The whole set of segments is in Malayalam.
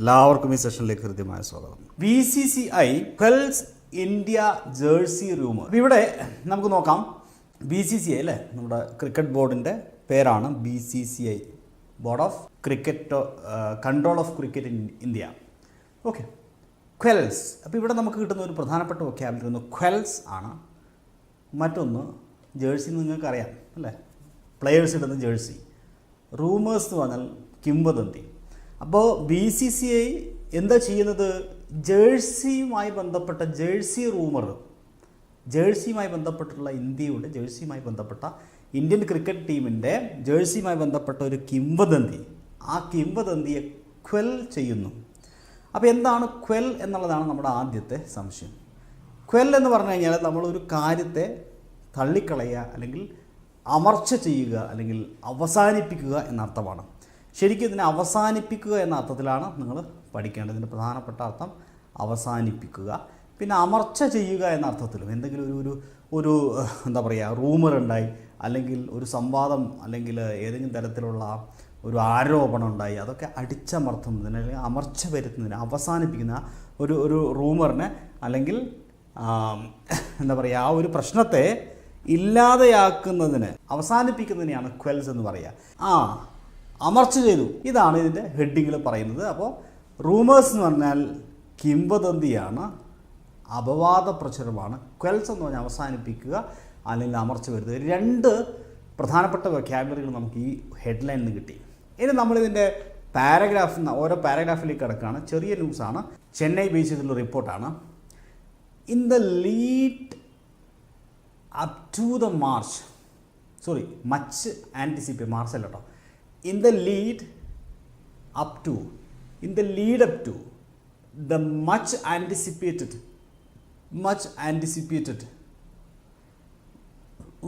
എല്ലാവർക്കും ഈ സെഷനിലേക്ക് ഹൃദ്യമായ സ്വാഗതം. BCCI quells India jersey rumour. ഇവിടെ നമുക്ക് നോക്കാം. BCCI അല്ലേ, നമ്മുടെ ക്രിക്കറ്റ് ബോർഡിൻ്റെ പേരാണ് BCCI, board of cricket control of cricket in India. Okay, quells. അപ്പോൾ ഇവിടെ നമുക്ക് കിട്ടുന്ന ഒരു പ്രധാനപ്പെട്ട വൊക്കാബുലറി ഒന്ന് ക്വെൽസ് ആണ്. മറ്റൊന്ന് ജേഴ്സി, നിങ്ങൾക്കറിയാം അല്ലേ, പ്ലെയേഴ്സ് ഇടുന്ന ജേഴ്സി. റൂമേഴ്സ് എന്ന് പറഞ്ഞാൽ കിംവദന്തി. അപ്പോൾ BCCI എന്താ ചെയ്യുന്നത്? ജേഴ്സിയുമായി ബന്ധപ്പെട്ട ജേഴ്സി റൂമർ, ജേഴ്സിയുമായി ബന്ധപ്പെട്ടുള്ള ഇന്ത്യയുടെ ജേഴ്സിയുമായി ബന്ധപ്പെട്ട ഇന്ത്യൻ ക്രിക്കറ്റ് ടീമിൻ്റെ ജേഴ്സിയുമായി ബന്ധപ്പെട്ട ഒരു കിംവദന്തി, ആ കിംവദന്തിയെ ക്വെൽ ചെയ്യുന്നു. അപ്പോൾ എന്താണ് ക്വെൽ എന്നുള്ളതാണ് നമ്മുടെ ആദ്യത്തെ സംശയം. ക്വെൽ എന്ന് പറഞ്ഞു കഴിഞ്ഞാൽ നമ്മളൊരു കാര്യത്തെ തള്ളിക്കളയുക, അല്ലെങ്കിൽ അമർച്ച ചെയ്യുക, അല്ലെങ്കിൽ അവസാനിപ്പിക്കുക എന്നർത്ഥമാണ്. ശരിക്കും ഇതിനെ അവസാനിപ്പിക്കുക എന്ന അർത്ഥത്തിലാണ് നിങ്ങൾ പഠിക്കേണ്ടത്. ഇതിൻ്റെ പ്രധാനപ്പെട്ട അർത്ഥം അവസാനിപ്പിക്കുക. പിന്നെ അമർച്ച ചെയ്യുക എന്ന അർത്ഥത്തിലും, എന്തെങ്കിലും ഒരു എന്താ പറയുക, റൂമർ ഉണ്ടായി, അല്ലെങ്കിൽ ഒരു സംവാദം, അല്ലെങ്കിൽ ഏതെങ്കിലും തരത്തിലുള്ള ഒരു ആരോപണം ഉണ്ടായി, അതൊക്കെ അടിച്ചമർത്തുന്നതിന്, അല്ലെങ്കിൽ അമർച്ച വരുത്തുന്നതിന്, അവസാനിപ്പിക്കുന്ന ഒരു റൂമറിനെ, അല്ലെങ്കിൽ എന്താ പറയുക, ആ ഒരു പ്രശ്നത്തെ ഇല്ലാതെയാക്കുന്നതിന്, അവസാനിപ്പിക്കുന്നതിനെയാണ് ക്വെൽസ് എന്ന് പറയുക. അമർച്ച ചെയ്തു, ഇതാണ് ഇതിൻ്റെ ഹെഡിങ്ങിൽ പറയുന്നത്. അപ്പോൾ റൂമേഴ്സ് എന്ന് പറഞ്ഞാൽ കിംവദന്തിയാണ്, അപവാദ പ്രചരമാണ്. ക്വെൽസ് എന്ന് പറഞ്ഞാൽ അവസാനിപ്പിക്കുക, അല്ലെങ്കിൽ അമർച്ച വരുത്തുക. രണ്ട് പ്രധാനപ്പെട്ട വൊക്കാബുലറികൾ നമുക്ക് ഈ ഹെഡ്ലൈനിൽ നിന്ന് കിട്ടി. ഇനി നമ്മളിതിൻ്റെ ഓരോ പാരഗ്രാഫിലേക്ക് കിടക്കുകയാണ്. ചെറിയ ന്യൂസാണ്, ചെന്നൈ ബേസ് ചെയ്തിട്ടുള്ള റിപ്പോർട്ടാണ്. In the lead up to the March, much anticipate, March അല്ല കേട്ടോ, in the lead up to the much anticipated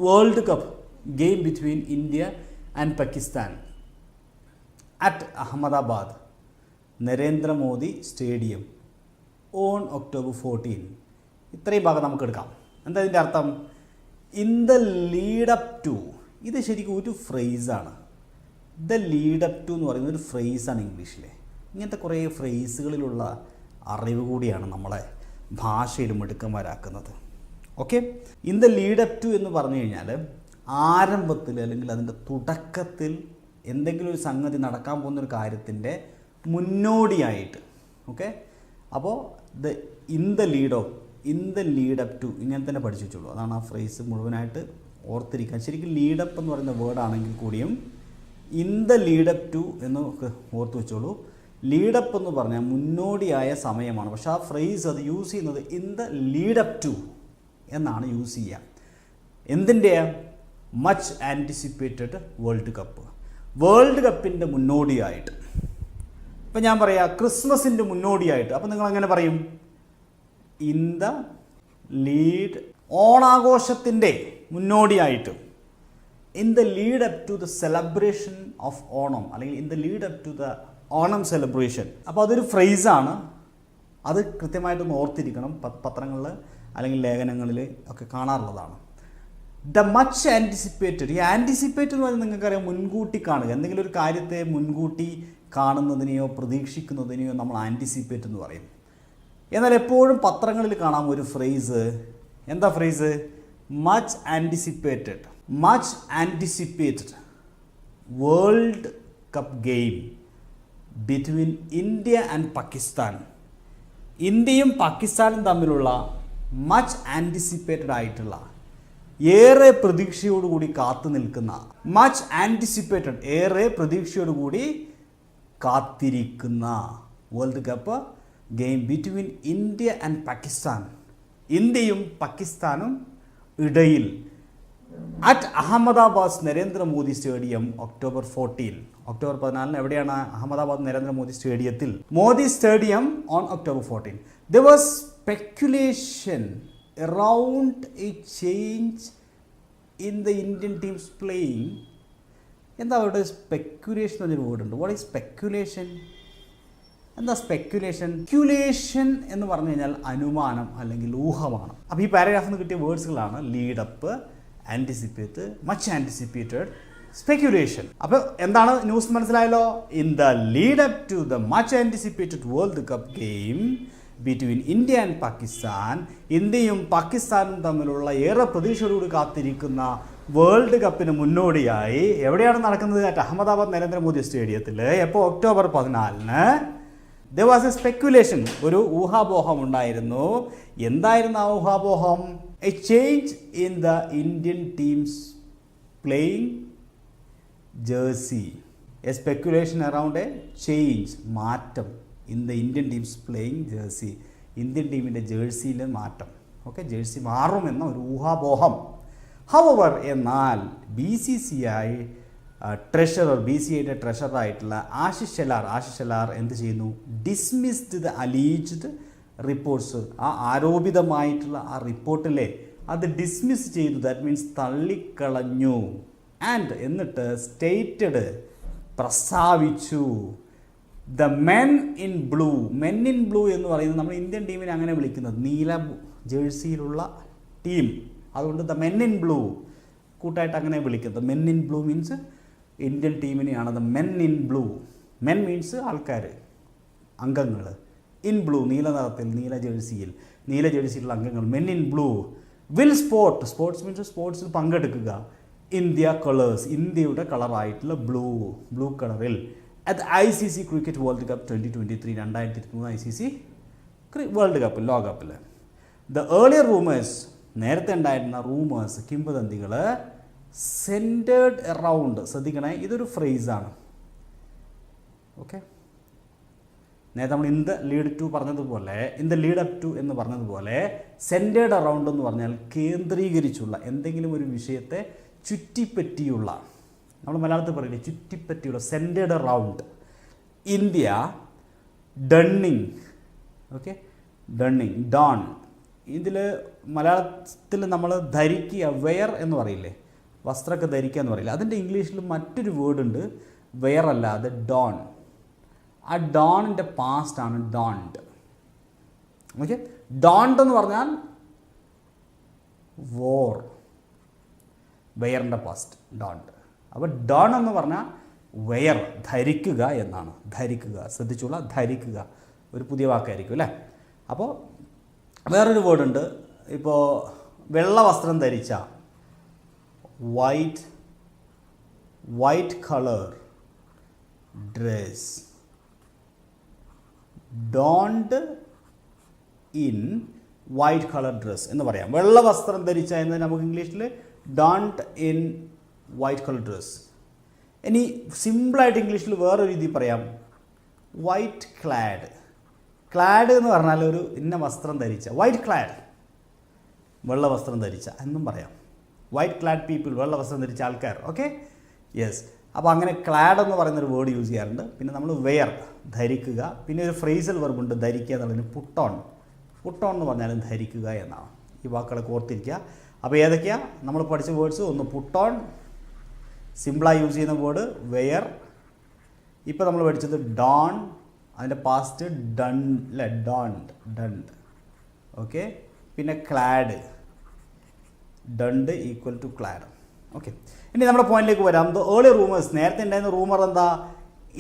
World Cup game between India and Pakistan at Ahmedabad Narendra Modi Stadium on October 14. ഇത്രയും ഭാഗം നമുക്ക് എടുക്കാം. എന്താ ഇതിൻ്റെ അർത്ഥം? In the lead up to, ഇത് ശരിക്കും ഒരു ഫ്രേസാണ്. ദ ലീഡ് അപ്പ് ടു എന്ന് പറയുന്നത് ഒരു ഫ്രേസാണ് ഇംഗ്ലീഷിലെ. ഇങ്ങനത്തെ കുറേ ഫ്രേസുകളിലുള്ള അറിവ് കൂടിയാണ് നമ്മളെ ഭാഷയിൽ മിടുക്കന്മാരാക്കുന്നത്. Okay, in the lead up to എന്ന് പറഞ്ഞു കഴിഞ്ഞാൽ ആരംഭത്തിൽ, അല്ലെങ്കിൽ അതിൻ്റെ തുടക്കത്തിൽ എന്തെങ്കിലും ഒരു സംഗതി നടക്കാൻ പോകുന്ന ഒരു കാര്യത്തിൻ്റെ മുന്നോടിയായിട്ട്. ഓക്കെ, അപ്പോൾ in the lead up to ഇങ്ങനെ തന്നെ പഠിച്ചു വെച്ചോളൂ. അതാണ് ആ ഫ്രേസ് മുഴുവനായിട്ട് ഓർത്തിരിക്കാൻ. ശരിക്കും ലീഡപ്പ് എന്ന് പറയുന്ന വേർഡാണെങ്കിൽ കൂടിയും ഇൻ ദ ലീഡപ്പ് ടു എന്ന് ഓർത്ത് വെച്ചോളൂ. ലീഡപ്പ് എന്ന് പറഞ്ഞാൽ മുന്നോടിയായ സമയമാണ്. പക്ഷേ ആ ഫ്രേസ് അത് യൂസ് ചെയ്യുന്നത് ഇൻ ദ ലീഡപ്പ് ടു എന്നാണ് യൂസ് ചെയ്യുക. എന്തിൻ്റെ? മച്ച് ആൻറ്റിസിപ്പേറ്റഡ് വേൾഡ് കപ്പിൻ്റെ മുന്നോടിയായിട്ട്. ഇപ്പം ഞാൻ പറയാം ക്രിസ്മസിൻ്റെ മുന്നോടിയായിട്ട്. അപ്പം നിങ്ങൾ എങ്ങനെ പറയും? ഇൻ ദ ലീഡ്, ഓണാഘോഷത്തിൻ്റെ മുന്നോടിയായിട്ട്. In the lead up to the celebration of Onam, അല്ലെങ്കിൽ in the lead up to the Onam celebration. അപ്പോൾ അതൊരു ഫ്രേസാണ്. അത് കൃത്യമായിട്ടൊന്ന് ഓർത്തിരിക്കണം. പത്രങ്ങളിൽ അല്ലെങ്കിൽ ലേഖനങ്ങളിൽ ഒക്കെ കാണാറുള്ളതാണ്. The much anticipated. ഈ ആൻറ്റിസിപ്പേറ്റ് എന്ന് പറഞ്ഞാൽ നിങ്ങൾക്കറിയാം, മുൻകൂട്ടി കാണുക. എന്തെങ്കിലും ഒരു കാര്യത്തെ മുൻകൂട്ടി കാണുന്നതിനെയോ പ്രതീക്ഷിക്കുന്നതിനെയോ നമ്മൾ ആൻറ്റിസിപ്പേറ്റ് എന്ന് പറയും. എന്നാൽ എപ്പോഴും പത്രങ്ങളിൽ കാണാം ഒരു ഫ്രേസ്. എന്താ phrase? Much anticipated world cup game between India and Pakistan. ഇന്ത്യയും പാകിസ്ഥാനും തമ്മിലുള്ള മച്ച് ആൻറ്റിസിപ്പേറ്റഡ് ആയിട്ടുള്ള, ഏറെ പ്രതീക്ഷയോടുകൂടി കാത്തു നിൽക്കുന്ന, മച്ച് ആൻറ്റിസിപ്പേറ്റഡ് ഏറെ പ്രതീക്ഷയോടുകൂടി കാത്തിരിക്കുന്ന world cup game between India and Pakistan, ഇന്ത്യയും പാകിസ്ഥാനും ഇടയിൽ, at Ahmedabad Narendra Modi stadium October 14. എവിടെയാണ്? അഹമ്മദാബാദ് നരേന്ദ്രമോദി സ്റ്റേഡിയത്തിൽ. Modi stadium on October 14. There was speculation around a change in the Indian teams playing. എന്താ അവരുടെ സ്പെക്കുലേഷൻ എന്നൊരു വേർഡുണ്ട്. What is speculation? എന്താ സ്പെക്കുലേഷൻ? സ്പെക്കുലേഷൻ എന്ന് പറഞ്ഞു കഴിഞ്ഞാൽ അനുമാനം അല്ലെങ്കിൽ ഊഹമാണ്. അപ്പോൾ ഈ പാരഗ്രാഫിൽ നിന്ന് കിട്ടിയ വേർഡ്സുകളാണ് lead up, anticipate, much anticipated, speculation. അപ്പോൾ എന്താണ് ന്യൂസ് മനസ്സിലായല്ലോ? In the lead up to the much anticipated world cup game between India and Pakistan, ഇന്ത്യയും പാകിസ്ഥാനും തമ്മിലുള്ള ഏറെ പ്രതീക്ഷയോടുകൂടി കാത്തിരിക്കുന്ന വേൾഡ് കപ്പിന് മുന്നോടിയായി എവിടെയാണ് നടക്കുന്നത്? അറ്റ് അഹമ്മദാബാദ് നരേന്ദ്രമോദി സ്റ്റേഡിയത്തിൽ. എപ്പോൾ? October 14. There was a speculation, ഒരു ഊഹാപോഹം ഉണ്ടായിരുന്നു. എന്തായിരുന്നു ആ ഊഹാപോഹം? A change in the Indian team's playing jersey. A speculation around a change, മാറ്റം in the Indian team's playing jersey. Indian ടീമിൻ്റെ ജേഴ്സിയിൽ മാറ്റം. ഓക്കെ, ജേഴ്സി മാറുമെന്ന ഒരു ഊഹാപോഹം. ഹവർ, എന്നാൽ BCCI ട്രഷറർ, BCCIയുടെ ട്രഷറായിട്ടുള്ള ആശിഷ് ഷെലാർ എന്ത് ചെയ്യുന്നു? Dismissed the alleged reports. ആ ആരോപിതമായിട്ടുള്ള ആ റിപ്പോർട്ടിലെ അത് ഡിസ്മിസ് ചെയ്തു. ദാറ്റ് മീൻസ് തള്ളിക്കളഞ്ഞു. ആൻഡ് എന്നിട്ട് സ്റ്റേറ്റഡ്, പ്രസ്താവിച്ചു, the men in blue. Men in blue എന്ന് പറയുന്നത് നമ്മൾ ഇന്ത്യൻ ടീമിനെ അങ്ങനെ വിളിക്കുന്നത്, നീല ജേഴ്സിയിലുള്ള ടീം. അതുകൊണ്ട് ദ മെൻ ഇൻ ബ്ലൂ കൂട്ടായിട്ട് അങ്ങനെ വിളിക്കുന്നത്. Men in blue means Indian ടീമിനെയാണ് the men in blue. Men means ആൾക്കാർ, അംഗങ്ങൾ. ഇൻ ബ്ലൂ, നീല നിറത്തിൽ, നീല ജേഴ്സിയിലുള്ള അംഗങ്ങൾ. Men in blue will sports means സ്പോർട്സിൽ പങ്കെടുക്കുക. ഇന്ത്യ കളേഴ്സ്, ഇന്ത്യയുടെ കളറായിട്ടുള്ള ബ്ലൂ കളറിൽ at ICC cricket world cup 2023, 2023 ICC world cup, ലോകകപ്പിൽ. ദ ഏർലിയർ റൂമേഴ്സ്, നേരത്തെ ഉണ്ടായിരുന്ന റൂമേഴ്സ്, കിംവദന്തികൾ, സെൻറ്റേഡ് അറൗണ്ട്. ശ്രദ്ധിക്കണേ, ഇതൊരു ഫ്രേസാണ്. ഓക്കെ, നേരത്തെ നമ്മൾ ഇൻ ദ ലീഡ് ടു പറഞ്ഞതുപോലെ, in the lead up to എന്ന് പറഞ്ഞതുപോലെ, സെൻറ്റേഡ് അറൗണ്ട് എന്ന് പറഞ്ഞാൽ കേന്ദ്രീകരിച്ചുള്ള, എന്തെങ്കിലും ഒരു വിഷയത്തെ ചുറ്റിപ്പറ്റിയുള്ള, നമ്മൾ മലയാളത്തിൽ പറയില്ലേ ചുറ്റിപ്പറ്റിയുള്ള, centred around. India donning. Okay, donning, don. ഇതിൽ മലയാളത്തിൽ നമ്മൾ ധരിക്കുക, വെയർ എന്ന് പറയില്ലേ, വസ്ത്രമൊക്കെ ധരിക്കുക എന്ന് പറയില്ല. അതിൻ്റെ ഇംഗ്ലീഷിൽ മറ്റൊരു വേർഡ് ഉണ്ട്, വെയർ അല്ല, അത് ഡോൺ. ആ ഡോണിൻ്റെ പാസ്റ്റാണ് ഡോണ്ട്. ഓക്കെ, ഡോണ്ട് എന്ന് പറഞ്ഞാൽ വോർ, വെയറിൻ്റെ പാസ്റ്റ് ഡോണ്ട്. അപ്പോൾ ഡോൺ എന്ന് പറഞ്ഞാൽ വെയർ, ധരിക്കുക എന്നാണ്. ധരിക്കുക, ശ്രദ്ധിച്ചുള്ള, ധരിക്കുക ഒരു പുതിയ വാക്കായിരിക്കും അല്ലേ. അപ്പോൾ വേറൊരു വേർഡ് ഉണ്ട്. ഇപ്പോൾ വെള്ള വസ്ത്രം ധരിച്ച, white colour dress. Don't in white colour dress എന്ന് പറയാം. വെള്ള വസ്ത്രം ധരിച്ച എന്ന് നമുക്ക് ഇംഗ്ലീഷിൽ don't in white colour dress. ഇനി സിമ്പിളായിട്ട് ഇംഗ്ലീഷിൽ വേറൊരു രീതി പറയാം, വൈറ്റ് ക്ലാഡ്. ക്ലാഡ് എന്ന് പറഞ്ഞാൽ ഒരു ഇന്ന വസ്ത്രം ധരിച്ച, വൈറ്റ് ക്ലാഡ്, വെള്ള വസ്ത്രം ധരിച്ച എന്നും പറയാം. വൈറ്റ് ക്ലാഡ് പീപ്പിൾ, വെള്ള വസ്ത്രം ധരിച്ച ആൾക്കാർ. Okay, yes. അപ്പോൾ അങ്ങനെ ക്ലാഡ് എന്ന് പറയുന്നൊരു വേർഡ് യൂസ് ചെയ്യാറുണ്ട്. പിന്നെ നമ്മൾ വെയർ, ധരിക്കുക. പിന്നെ ഒരു ഫ്രേസൽ വെർബുണ്ട്, ധരിക്കുക എന്നുള്ളതിന് പുട്ടോൺ എന്ന് പറഞ്ഞാലും ധരിക്കുക എന്നാണ്. ഈ വാക്കുകളൊക്കെ ഓർത്തിരിക്കുക. അപ്പോൾ ഏതൊക്കെയാണ് നമ്മൾ പഠിച്ച വേർഡ്സ്? ഒന്ന് പുട്ടോൺ, സിമ്പിളായി യൂസ് ചെയ്യുന്ന വേർഡ് വെയർ. ഇപ്പോൾ നമ്മൾ പഠിച്ചത് ഡോൺ, അതിൻ്റെ പാസ്റ്റ് ഡൺ അല്ലേ, ഡണ്ട്. ഓക്കെ, പിന്നെ clad, donned equal to clad. Okay, ഇനി നമ്മുടെ പോയിന്റിലേക്ക് വരാം. ദ ഏർലി റൂമേഴ്സ്, നേരത്തെ ഉണ്ടായിരുന്ന റൂമർ എന്താ?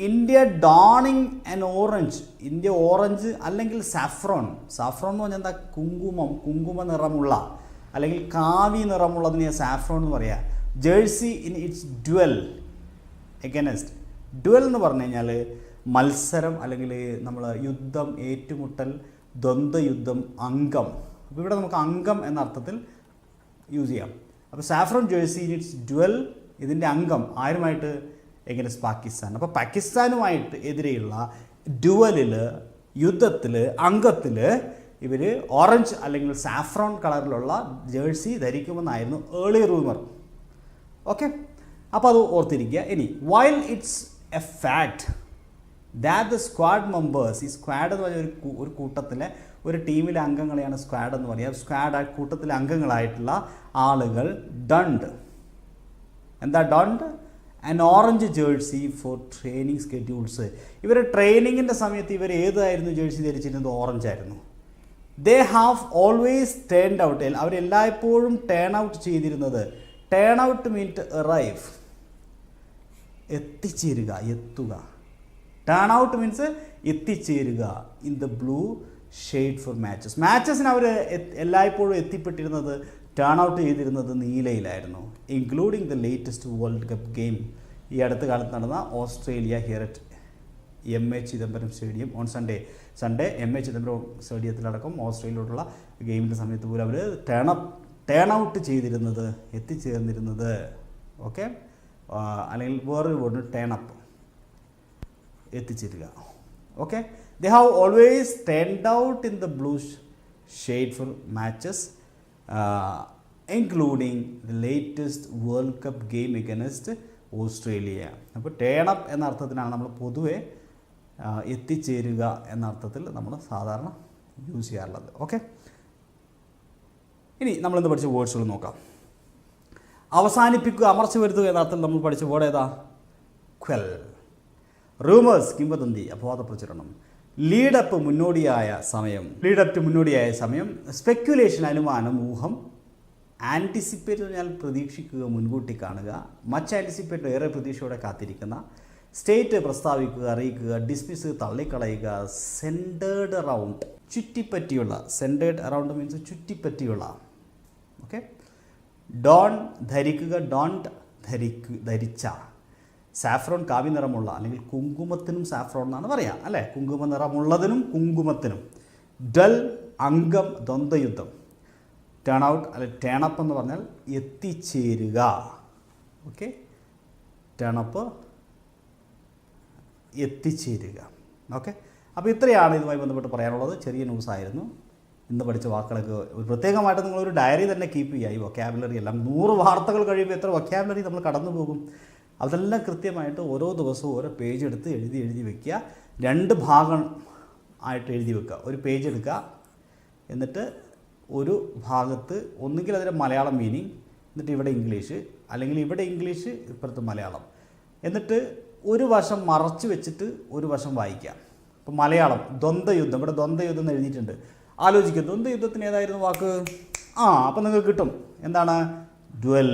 India donning an orange, India orange അല്ലെങ്കിൽ സാഫ്രോൺ എന്ന് പറഞ്ഞാൽ എന്താ? കുങ്കുമ നിറമുള്ള അല്ലെങ്കിൽ കാവി നിറമുള്ളതിനെ സാഫ്രോൺ എന്ന് പറയാം. Jersey in its dual against. Dual എന്ന് പറഞ്ഞു കഴിഞ്ഞാൽ മത്സരം അല്ലെങ്കിൽ നമ്മൾ യുദ്ധം, ഏറ്റുമുട്ടൽ, ദ്വന്ദ്വയുദ്ധം, അംഗം. അപ്പോൾ ഇവിടെ നമുക്ക് അംഗം എന്ന അർത്ഥത്തിൽ യൂസ് ചെയ്യാം. അപ്പോൾ saffron jersey in its dual, ഇതിൻ്റെ അംഗം ആരുമായിട്ട്? എഗനസ്റ്റ് പാകിസ്ഥാൻ. അപ്പോൾ പാകിസ്ഥാനുമായിട്ട് എതിരെയുള്ള ഡ്യുവലിൽ, യുദ്ധത്തിൽ, അംഗത്തിൽ ഇവർ ഓറഞ്ച് അല്ലെങ്കിൽ സാഫ്രോൺ കളറിലുള്ള ജേഴ്സി ധരിക്കുമെന്നായിരുന്നു ഏർലി റൂമർ. ഓക്കെ, അപ്പോൾ അത് ഓർത്തിരിക്കുക. ഇനി while it's A fact that the squad members, ഈ സ്ക്വാഡ് എന്ന് പറഞ്ഞ ഒരു കൂട്ടത്തിലെ ഒരു ടീമിലെ അംഗങ്ങളെയാണ് സ്ക്വാഡ് എന്ന് പറയുക. സ്ക്വാഡ് കൂട്ടത്തിലെ അംഗങ്ങളായിട്ടുള്ള ആളുകൾ ഡണ്ട്. എന്താ donned? An orange jersey for training schedules. ഇവർ ട്രെയിനിങ്ങിൻ്റെ സമയത്ത് ഇവർ ഏതായിരുന്നു ജേഴ്സി ധരിച്ചിരുന്നത്? ഓറഞ്ച് ആയിരുന്നു. They have always turned out, അവരെല്ലായ്പ്പോഴും ടേൺ ഔട്ട് ചെയ്തിരുന്നത്. Turn out means arrive. എത്തിച്ചേരുക, എത്തുക. ടേൺ ഔട്ട് മീൻസ് എത്തിച്ചേരുക. In the blue shade for matches. മാച്ചസിന് അവർ എല്ലായ്പ്പോഴും എത്തിപ്പെട്ടിരുന്നത്, ടേൺ ഔട്ട് ചെയ്തിരുന്നത് നീലയിലായിരുന്നു. Including the latest world cup game. ഈ അടുത്ത കാലത്ത് നടന്ന Australia here at M A. Chidambaram stadium on Sunday M A. Chidambaram സ്റ്റേഡിയത്തിലടക്കം ഓസ്ട്രേലിയയോടുള്ള ഗെയിമിൻ്റെ സമയത്ത് പോലും അവർ ടേൺ ഔട്ട് ചെയ്തിരുന്നത്, എത്തിച്ചേർന്നിരുന്നത്. ഓക്കെ, അല്ലെങ്കിൽ വേറൊരു വേർഡ് ടേൺ അപ്പ്, എത്തിച്ചേരുക. Okay, they have always turned out in the blue shade for matches including the latest world cup game against Australia. അപ്പോൾ ടേൺ അപ്പ് എന്ന അർത്ഥത്തിനാണ് നമ്മൾ പൊതുവെ എത്തിച്ചേരുക എന്ന അർത്ഥത്തിൽ നമ്മൾ സാധാരണ യൂസ് ചെയ്യാറുള്ളത്. ഓക്കെ, ഇനി നമ്മളിന്ന് പഠിച്ച വേർഡ്സുകൾ നോക്കാം. അവസാനിപ്പിക്കുക, അമർച്ച വരുത്തുക എന്ന അർത്ഥത്തിൽ നമ്മൾ പഠിച്ച വേർഡ് ഏതാ? ക്വൽ. റൂമേഴ്സ്, കിംവദന്തി, അപവാദ പ്രചരണം. ലീഡപ്പ്, മുന്നോടിയായ സമയം. ലീഡപ്പ് ടു മുന്നോടിയായ സമയം. സ്പെക്യുലേഷൻ, അനുമാനം, ഊഹം. ആൻറ്റിസിപ്പേറ്റ് എന്ന് പറഞ്ഞാൽ പ്രതീക്ഷിക്കുക, മുൻകൂട്ടി കാണുക. മച്ച് ആൻറ്റിസിപ്പേറ്റ്, ഏറെ പ്രതീക്ഷയോടെ കാത്തിരിക്കുന്ന. സ്റ്റേറ്റ്, പ്രസ്താവിക്കുക, അറിയിക്കുക. ഡിസ്മിസ്, തള്ളിക്കളയുക. സെൻറ്റേർഡ് അറൗണ്ട്, ചുറ്റിപ്പറ്റിയുള്ള. സെൻറ്റേർഡ് അറൗണ്ട് മീൻസ് ചുറ്റിപ്പറ്റിയുള്ള. ഓക്കെ. ഡോൺ, ധരിക്കുക. ഡോണ്ട്, ധരിച്ച. സാഫ്രോൺ, കാവി നിറമുള്ള, അല്ലെങ്കിൽ കുങ്കുമത്തിനും സാഫ്രോൺ എന്നാണ് പറയുക അല്ലേ, കുങ്കുമ നിറമുള്ളതിനും കുങ്കുമത്തിനും. ഡൽ, അംഗം, ദ്വന്ദ്വയുദ്ധം. ടേൺ ഔട്ട് അല്ലെങ്കിൽ ടേൺ അപ്പ് എന്ന് പറഞ്ഞാൽ എത്തിച്ചേരുക. ഓക്കെ, ടേൺ അപ്പ്, എത്തിച്ചേരുക. ഓക്കെ, അപ്പോൾ ഇത്രയാണ് ഇതുമായി ബന്ധപ്പെട്ട് പറയാനുള്ളത്. ചെറിയ ന്യൂസായിരുന്നു. ഇന്ന് പഠിച്ച വാക്കുകളൊക്കെ പ്രത്യേകമായിട്ട് നിങ്ങളൊരു ഡയറി തന്നെ കീപ്പ് ചെയ്യുക. ഈ വൊക്കാബുലറി എല്ലാം 100 വാർത്തകൾ കഴിയുമ്പോൾ എത്ര വൊക്കാബുലറി നമ്മൾ കടന്നു പോകും. അതെല്ലാം കൃത്യമായിട്ട് ഓരോ ദിവസവും ഓരോ പേജ് എടുത്ത് എഴുതി വെക്കുക. 2 ഭാഗം ആയിട്ട് എഴുതി വെക്കുക. ഒരു പേജ് എടുക്കുക, എന്നിട്ട് ഒരു ഭാഗത്ത് ഒന്നുകിൽ അതിൻ്റെ മലയാളം മീനിങ്, എന്നിട്ട് ഇവിടെ ഇംഗ്ലീഷ്, അല്ലെങ്കിൽ ഇവിടെ ഇംഗ്ലീഷ് ഇപ്പുറത്ത് മലയാളം, എന്നിട്ട് ഒരു വശം മറച്ച് വെച്ചിട്ട് ഒരു വശം വായിക്കാം. അപ്പോൾ മലയാളം ദ്വന്ദ്വയുദ്ധം, ഇവിടെ ദ്വന്ദ്വയുദ്ധം എന്ന് എഴുതിയിട്ടുണ്ട്. ആലോചിക്കുക, ദ്വന്ദ്വയുദ്ധത്തിന് ഏതായിരുന്നു വാക്ക്? അപ്പോൾ നിങ്ങൾക്ക് കിട്ടും. എന്താണ്? ഡ്വൽ.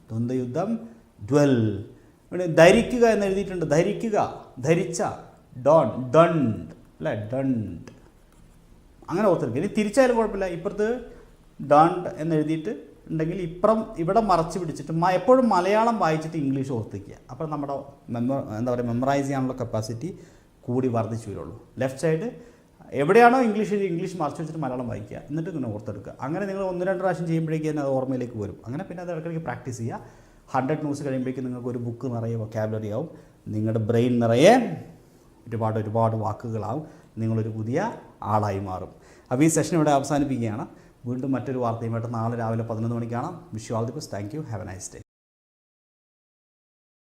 ദ്വന്ദ്വയുദ്ധം, ഡ്വൽ. ഇവിടെ ധരിക്കുക എന്ന് എഴുതിയിട്ടുണ്ട്. ധരിക്കുക, ധരിച്ച. ഡോൺ, ഡണ്ട് അല്ലേ, ഡണ്ട്. അങ്ങനെ ഓർത്തിരിക്കുക. ഇനി തിരിച്ചായാലും കുഴപ്പമില്ല. ഇപ്പുറത്ത് ഡണ്ട് എന്ന് എഴുതിയിട്ട് ഉണ്ടെങ്കിൽ ഇവിടെ മറച്ച് പിടിച്ചിട്ട് എപ്പോഴും മലയാളം വായിച്ചിട്ട് ഇംഗ്ലീഷ് ഓർത്തിക്കുക. അപ്പോൾ നമ്മുടെ മെമ്മറൈസ് ചെയ്യാനുള്ള കപ്പാസിറ്റി കൂടി വർദ്ധിച്ചു വരുള്ളൂ. ലെഫ്റ്റ് സൈഡ് എവിടെയാണോ ഇംഗ്ലീഷ് മറച്ച് വെച്ചിട്ട് മലയാളം വായിക്കുക, എന്നിട്ട് ഇങ്ങനെ ഓർത്തെടുക്കുക. അങ്ങനെ നിങ്ങൾ 1-2 പ്രാവശ്യം ചെയ്യുമ്പോഴേക്കും തന്നെ അത് ഓർമ്മയിലേക്ക് വരും. അങ്ങനെ പിന്നെ അത് ഇടയ്ക്കിടയ്ക്ക് പ്രാക്ടീസ് ചെയ്യുക. 100 ന്യൂസ് കഴിയുമ്പോഴേക്കും നിങ്ങൾക്ക് ഒരു ബുക്ക് നിറയെ വൊക്കാബുലറി ആവും. നിങ്ങളുടെ ബ്രെയിൻ നിറയെ ഒരുപാട് വാക്കുകളാവും. നിങ്ങളൊരു പുതിയ ആളായി മാറും. അപ്പോൾ ഈ സെഷൻ ഇവിടെ അവസാനിപ്പിക്കുകയാണ്. വീണ്ടും മറ്റൊരു വാർത്തയുമായിട്ട് നാളെ രാവിലെ 11 മണിക്കാണ്. Wish you all the best. Thank you. Have A nice day.